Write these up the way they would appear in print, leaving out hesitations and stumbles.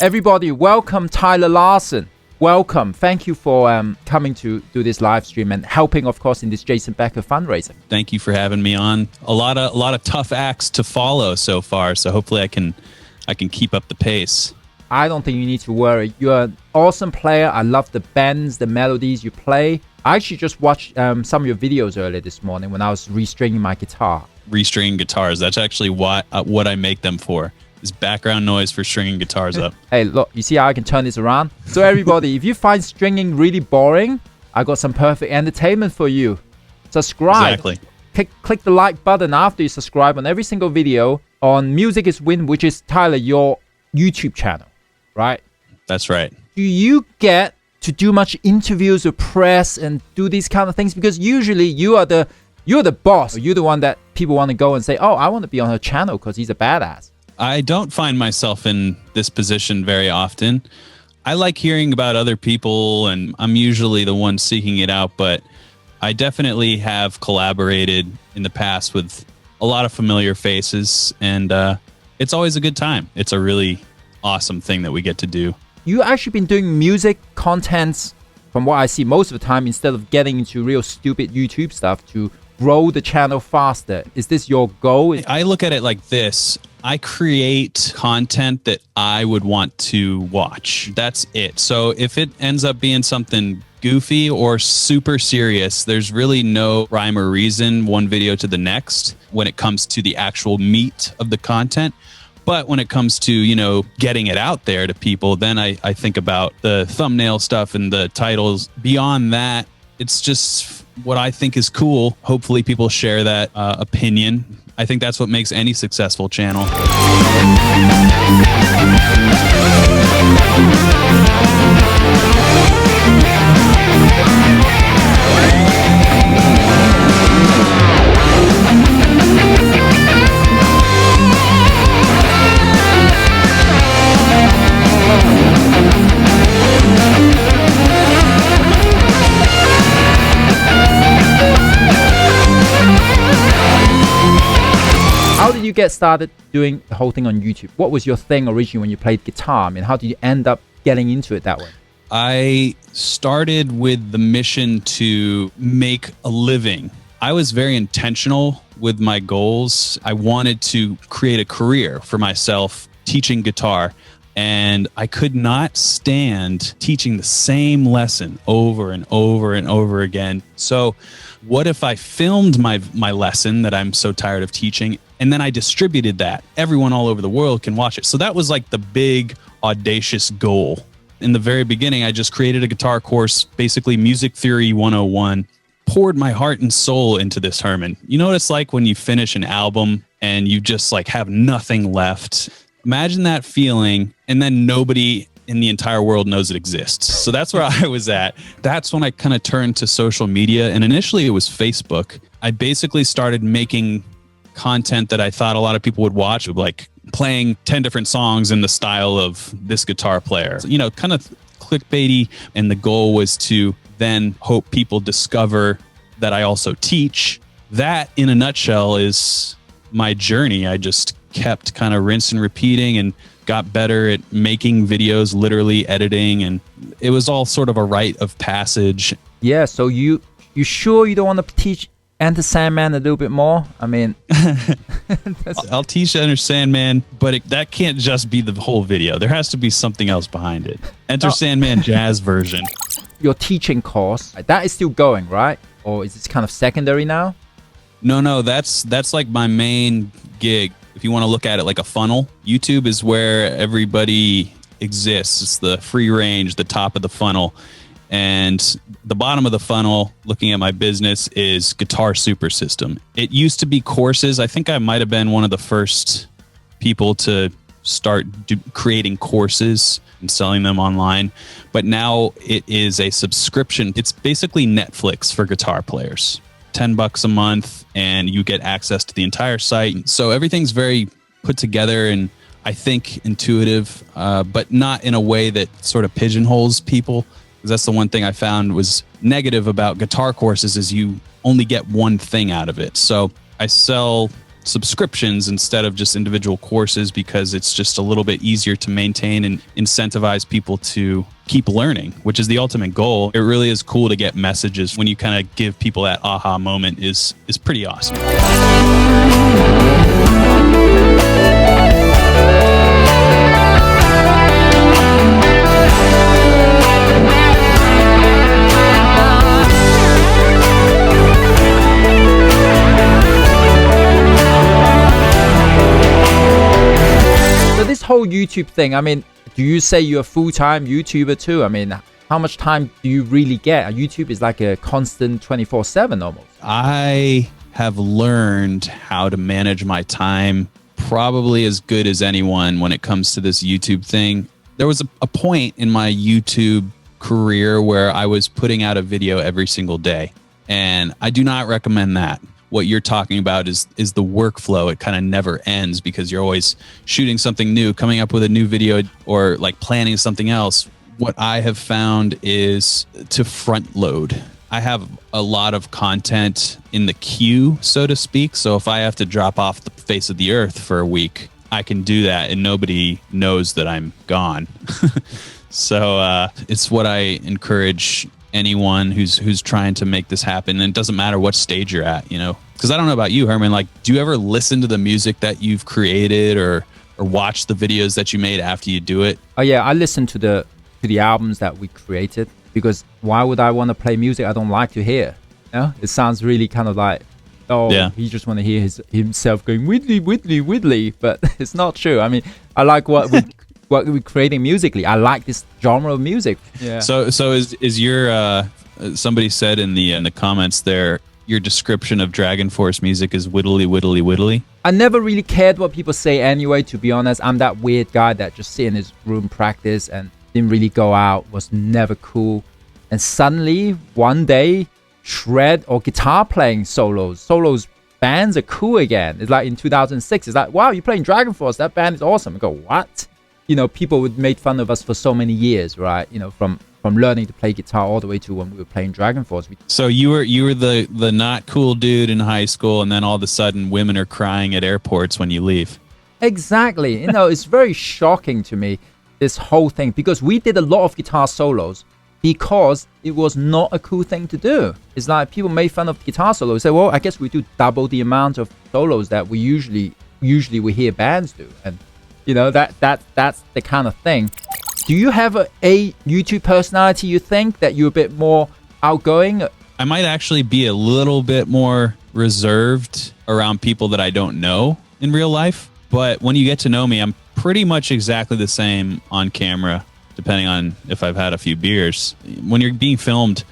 Everybody, welcome Tyler Larson. Welcome. Thank you for coming to do this live stream and helping, of course, in this Jason Becker fundraiser. Thank you for having me on. A lot of tough acts to follow so far, so hopefully I can keep up the pace. I don't think you need to worry. You're an awesome player. I love the bends, the melodies you play. I actually just watched some of your videos earlier this morning when I was restringing my guitar. Restringing guitars, that's actually what I make them for. Is background noise for stringing guitars up. Hey, look, you see how I can turn this around? So everybody, if you find stringing really boring, I got some perfect entertainment for you. Subscribe. Exactly. Click the like button after you subscribe on every single video on Music is Win, which is, Tyler, your YouTube channel, right? That's right. Do you get to do much interviews with press and do these kind of things? Because usually you're the boss. You're the one that people want to go and say, oh, I want to be on her channel because he's a badass. I don't find myself in this position very often. I like hearing about other people, and I'm usually the one seeking it out, but I definitely have collaborated in the past with a lot of familiar faces, and it's always a good time. It's a really awesome thing that we get to do. You've actually been doing music contents, from what I see most of the time, instead of getting into real stupid YouTube stuff to grow the channel faster. Is this your goal? I look at it like this. I create content that I would want to watch. That's it. So if it ends up being something goofy or super serious, there's really no rhyme or reason one video to the next when it comes to the actual meat of the content. But when it comes to, you know, getting it out there to people, then I think about the thumbnail stuff and the titles. Beyond that, it's just what I think is cool. Hopefully people share that opinion. I think that's what makes any successful channel. How did you get started doing the whole thing on YouTube? What was your thing originally when you played guitar? I mean, how did you end up getting into it that way? I started with the mission to make a living. I was very intentional with my goals. I wanted to create a career for myself teaching guitar, and I could not stand teaching the same lesson over and over and over again. So what if I filmed my lesson that I'm so tired of teaching, and then I distributed that? Everyone all over the world can watch it. So that was like the big audacious goal. In the very beginning, I just created a guitar course, basically Music Theory 101, poured my heart and soul into this, Herman. You know what it's like when you finish an album and you just like have nothing left? Imagine that feeling, and then nobody in the entire world knows it exists. So that's where I was at. That's when I kind of turned to social media, and initially it was Facebook. I basically started making content that I thought a lot of people would watch, like playing 10 different songs in the style of this guitar player. You know, kind of clickbaity, and the goal was to then hope people discover that I also teach. That, in a nutshell, is my journey. I just kept kind of rinse and repeating and got better at making videos, literally editing, and it was all sort of a rite of passage. Yeah, so you sure you don't want to teach Enter Sandman a little bit more? I mean, I'll teach Enter Sandman, but that can't just be the whole video. There has to be something else behind it. Enter Sandman jazz version. Your teaching course, that is still going, right? Or is it kind of secondary now? No, that's like my main gig. If you want to look at it like a funnel, YouTube is where everybody exists. It's the free range, the top of the funnel. And the bottom of the funnel, looking at my business, is Guitar Super System. It used to be courses. I think I might have been one of the first people to start creating courses and selling them online. But now it is a subscription. It's basically Netflix for guitar players. $10 a month, and you get access to the entire site. So everything's very put together and I think intuitive, but not in a way that sort of pigeonholes people. Because that's the one thing I found was negative about guitar courses, is you only get one thing out of it. So I sell subscriptions instead of just individual courses, because it's just a little bit easier to maintain and incentivize people to keep learning, which is the ultimate goal. It really is cool to get messages when you kind of give people that aha moment is pretty awesome. So this whole YouTube thing, I mean, do you say you're a full-time YouTuber too? I mean, how much time do you really get? YouTube is like a constant 24/7 almost. I have learned how to manage my time probably as good as anyone when it comes to this YouTube thing. There was a point in my YouTube career where I was putting out a video every single day, and I do not recommend that. What you're talking about is the workflow. It kind of never ends because you're always shooting something new, coming up with a new video, or like planning something else. What I have found is to front load. I have a lot of content in the queue, so to speak. So if I have to drop off the face of the earth for a week, I can do that and nobody knows that I'm gone. So it's what I encourage anyone who's trying to make this happen. And it doesn't matter what stage you're at, you know, because I don't know about you, Herman, like, do you ever listen to the music that you've created or watch the videos that you made after you do it? Oh yeah, I listen to the albums that we created, because why would I want to play music I don't like to hear? You know? It sounds really kind of like, oh, yeah, he just want to hear himself going whittly, whittly, whittly, but it's not true. I mean, I like what we're creating musically. I like this genre of music. Yeah. So is your somebody said in the comments there, your description of DragonForce music is whittly, whittly, whittly? I never really cared what people say anyway, to be honest. I'm that weird guy that just sit in his room, practice, and didn't really go out, was never cool. And suddenly, one day, shred or guitar playing solos bands are cool again. It's like in 2006, it's like, wow, you're playing DragonForce, that band is awesome. I go, what? You know, people would make fun of us for so many years, right? You know, from learning to play guitar all the way to when we were playing DragonForce. So you were the not cool dude in high school, and then all of a sudden women are crying at airports when you leave. Exactly. You know, it's very shocking to me, this whole thing, because we did a lot of guitar solos because it was not a cool thing to do. It's like people made fun of guitar solos. Say, well, I guess we do double the amount of solos that we usually we hear bands do. And you know, that's the kind of thing. Do you have a YouTube personality you think that you're a bit more outgoing? I might actually be a little bit more reserved around people that I don't know in real life. But when you get to know me, I'm pretty much exactly the same on camera, depending on if I've had a few beers. When you're being filmed,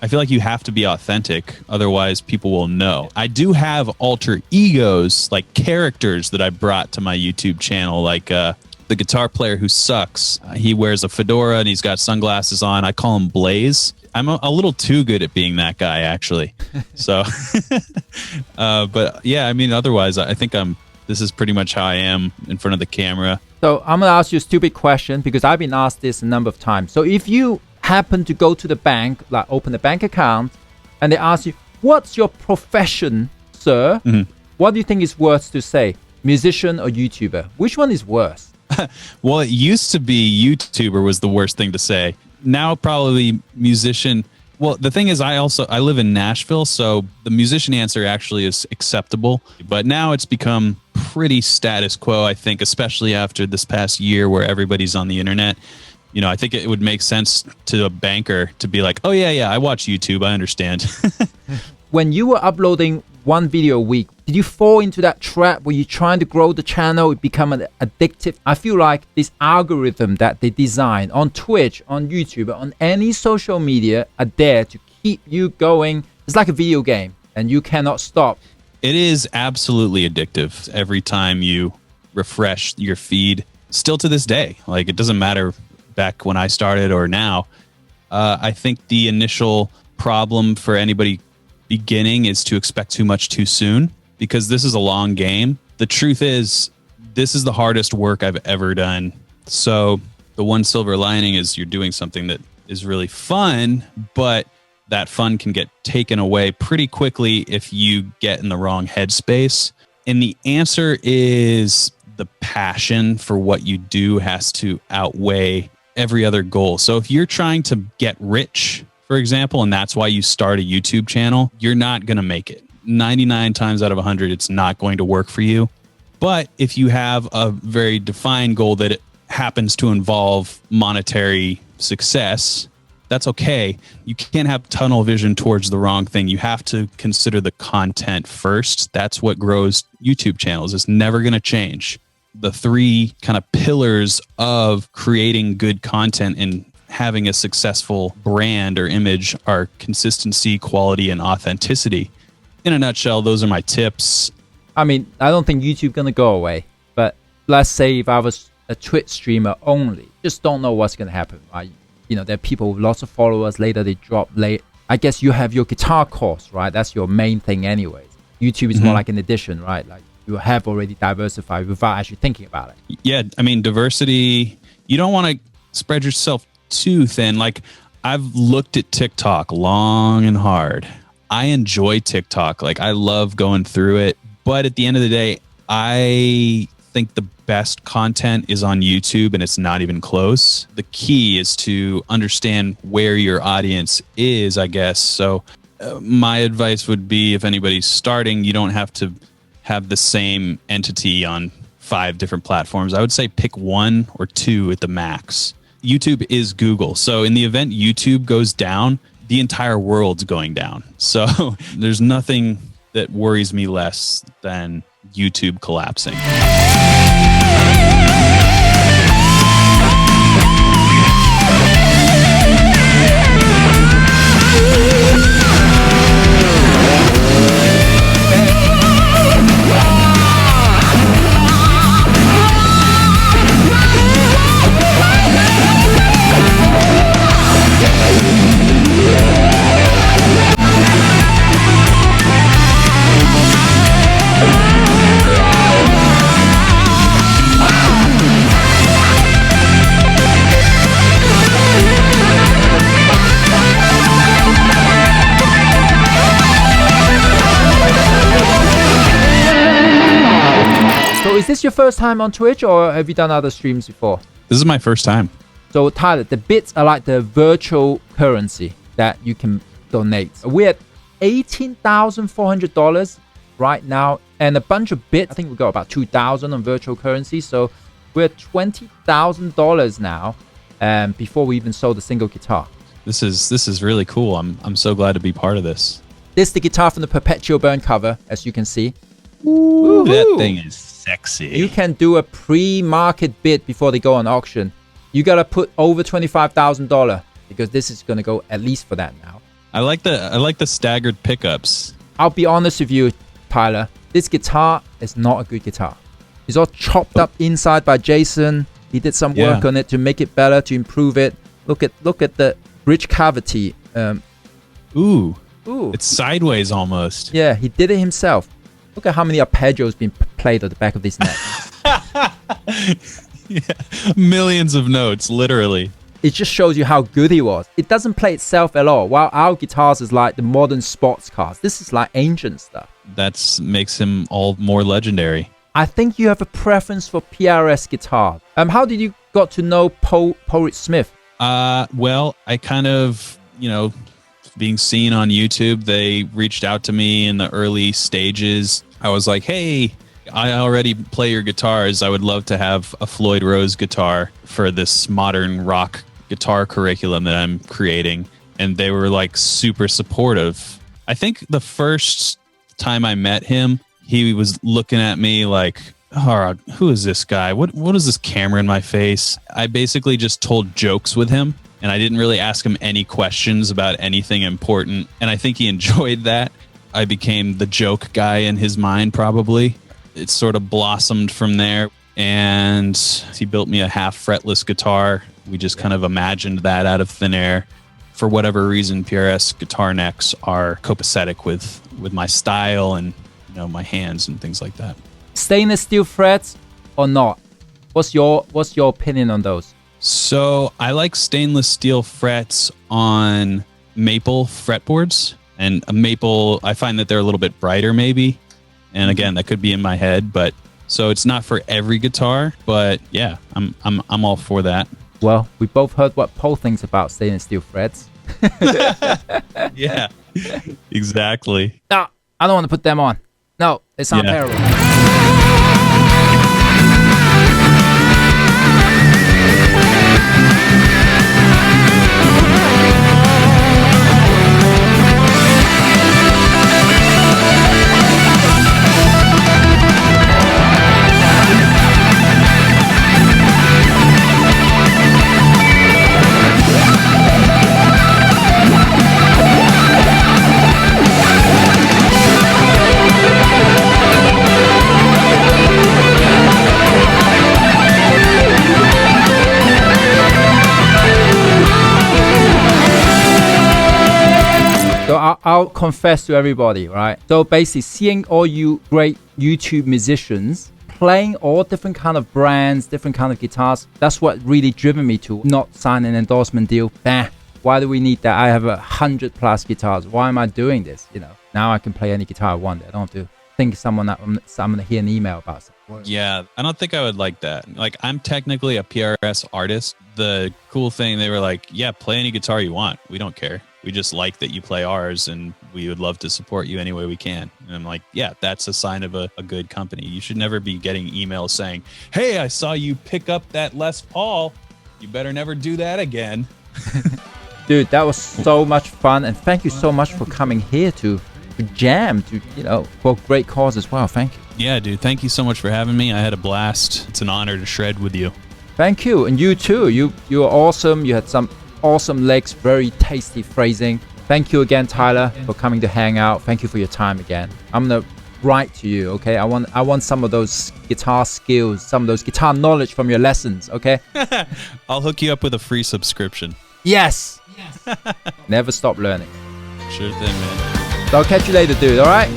I feel like you have to be authentic, otherwise people will know. I do have alter egos, like characters that I brought to my YouTube channel, like the guitar player who sucks. He wears a fedora and he's got sunglasses on. I call him Blaze. I'm a little too good at being that guy, actually. So, but yeah, I mean, otherwise, I think this is pretty much how I am in front of the camera. So I'm going to ask you a stupid question, because I've been asked this a number of times. So if you happen to go to the bank, like open a bank account, and they ask you, what's your profession, sir? Mm-hmm. What do you think is worse to say? Musician or YouTuber? Which one is worse? Well, it used to be YouTuber was the worst thing to say. Now probably musician. Well, the thing is, I live in Nashville, so the musician answer actually is acceptable. But now it's become pretty status quo, I think, especially after this past year where everybody's on the internet. You know, I think it would make sense to a banker to be like, oh, yeah, I watch YouTube. I understand. When you were uploading one video a week, did you fall into that trap where you're trying to grow the channel, it become addictive? I feel like this algorithm that they design on Twitch, on YouTube, on any social media are there to keep you going. It's like a video game and you cannot stop. It is absolutely addictive every time you refresh your feed. Still to this day, like it doesn't matter back when I started or now. I think the initial problem for anybody beginning is to expect too much too soon, because this is a long game. The truth is, this is the hardest work I've ever done. So the one silver lining is you're doing something that is really fun, but that fun can get taken away pretty quickly if you get in the wrong headspace. And the answer is the passion for what you do has to outweigh every other goal. So if you're trying to get rich, for example, and that's why you start a YouTube channel, you're not going to make it. 99 times out of 100, it's not going to work for you. But if you have a very defined goal that it happens to involve monetary success, that's okay. You can't have tunnel vision towards the wrong thing. You have to consider the content first. That's what grows YouTube channels. It's never going to change. The three kind of pillars of creating good content and having a successful brand or image are consistency, quality, and authenticity. In a nutshell, those are my tips. I mean, I don't think YouTube's going to go away. But let's say if I was a Twitch streamer only, just don't know what's going to happen, right? You know, there are people with lots of followers. Later, they drop late. I guess you have your guitar course, right? That's your main thing anyways. YouTube is more like an addition, right? Like you have already diversified without actually thinking about it. Yeah, I mean, diversity, you don't want to spread yourself too thin. Like I've looked at TikTok long and hard. I enjoy TikTok. Like I love going through it. But at the end of the day, I think the best content is on YouTube, and it's not even close. The key is to understand where your audience is, I guess. So my advice would be, if anybody's starting, you don't have to have the same entity on 5 different platforms. I would say pick 1 or 2 at the max. YouTube is Google. So in the event YouTube goes down, the entire world's going down. So there's nothing that worries me less than YouTube collapsing. Is this your first time on Twitch, or have you done other streams before? This is my first time. So Tyler, the bits are like the virtual currency that you can donate. We're at $18,400 right now, and a bunch of bits. I think we got about 2,000 on virtual currency. So we're at $20,000 now, before we even sold a single guitar. This is really cool. I'm so glad to be part of this. This is the guitar from the Perpetual Burn cover, as you can see. Ooh, that thing is sexy. You can do a pre-market bid before they go on auction. You gotta put over $25,000 because this is gonna go at least for that now. I like the staggered pickups. I'll be honest with you, Tyler. This guitar is not a good guitar. It's all chopped up inside by Jason. He did some work on it to make it better, to improve it. Look at the bridge cavity. Ooh, it's sideways almost. Yeah, he did it himself. Look at how many arpeggios being played at the back of this neck. Yeah, millions of notes, literally. It just shows you how good he was. It doesn't play itself at all. While our guitars is like the modern sports cars. This is like ancient stuff. That makes him all more legendary. I think you have a preference for PRS guitars. How did you got to know Poet Smith? Well, I kind of, being seen on YouTube, they reached out to me in the early stages. I was like, hey, I already play your guitars. I would love to have a Floyd Rose guitar for this modern rock guitar curriculum that I'm creating. And they were like super supportive. I think the first time I met him, he was looking at me like, oh, who is this guy? What is this camera in my face? I basically just told jokes with him. And I didn't really ask him any questions about anything important. And I think he enjoyed that. I became the joke guy in his mind, probably. It sort of blossomed from there. And he built me a half fretless guitar. We just kind of imagined that out of thin air. For whatever reason, PRS guitar necks are copacetic with my style and my hands and things like that. Stainless steel frets or not? What's your opinion on those? So I like stainless steel frets on maple fretboards, and a maple, I find that they're a little bit brighter maybe, And again, that could be in my head, but so it's not for every guitar, but yeah, I'm all for that. Well, we both heard what Paul thinks about stainless steel frets. Yeah, exactly. No, I don't want to put them on. No, they sound terrible. So I'll confess to everybody, right? So basically seeing all you great YouTube musicians playing all different kind of brands, different kind of guitars, that's what really driven me to not sign an endorsement deal. Bah, why do we need that? I have 100+ guitars. Why am I doing this? You know, now I can play any guitar I want. I don't have to think I'm going to hear an email about something. Yeah, I don't think I would like that. Like, I'm technically a PRS artist. The cool thing, they were like, yeah, play any guitar you want. We don't care. We just like that you play ours, and we would love to support you any way we can. And I'm like, yeah, that's a sign of a good company. You should never be getting emails saying, hey, I saw you pick up that Les Paul. You better never do that again. Dude, that was so much fun. And thank you so much for coming here to jam, to, you know, for a great cause as well. Thank you. Yeah, dude, thank you so much for having me. I had a blast. It's an honor to shred with you. Thank you. And you too. You were awesome. You had some awesome licks, very tasty phrasing. Thank you again, Tyler, for coming to hang out. Thank you for your time again. I'm gonna write to you, okay? I want some of those guitar skills, some of those guitar knowledge from your lessons, okay? I'll hook you up with a free subscription. Yes. Never stop learning. Sure thing, man. So I'll catch you later, dude. All right.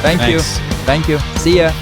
Thank you. Thanks. Thank you. See ya.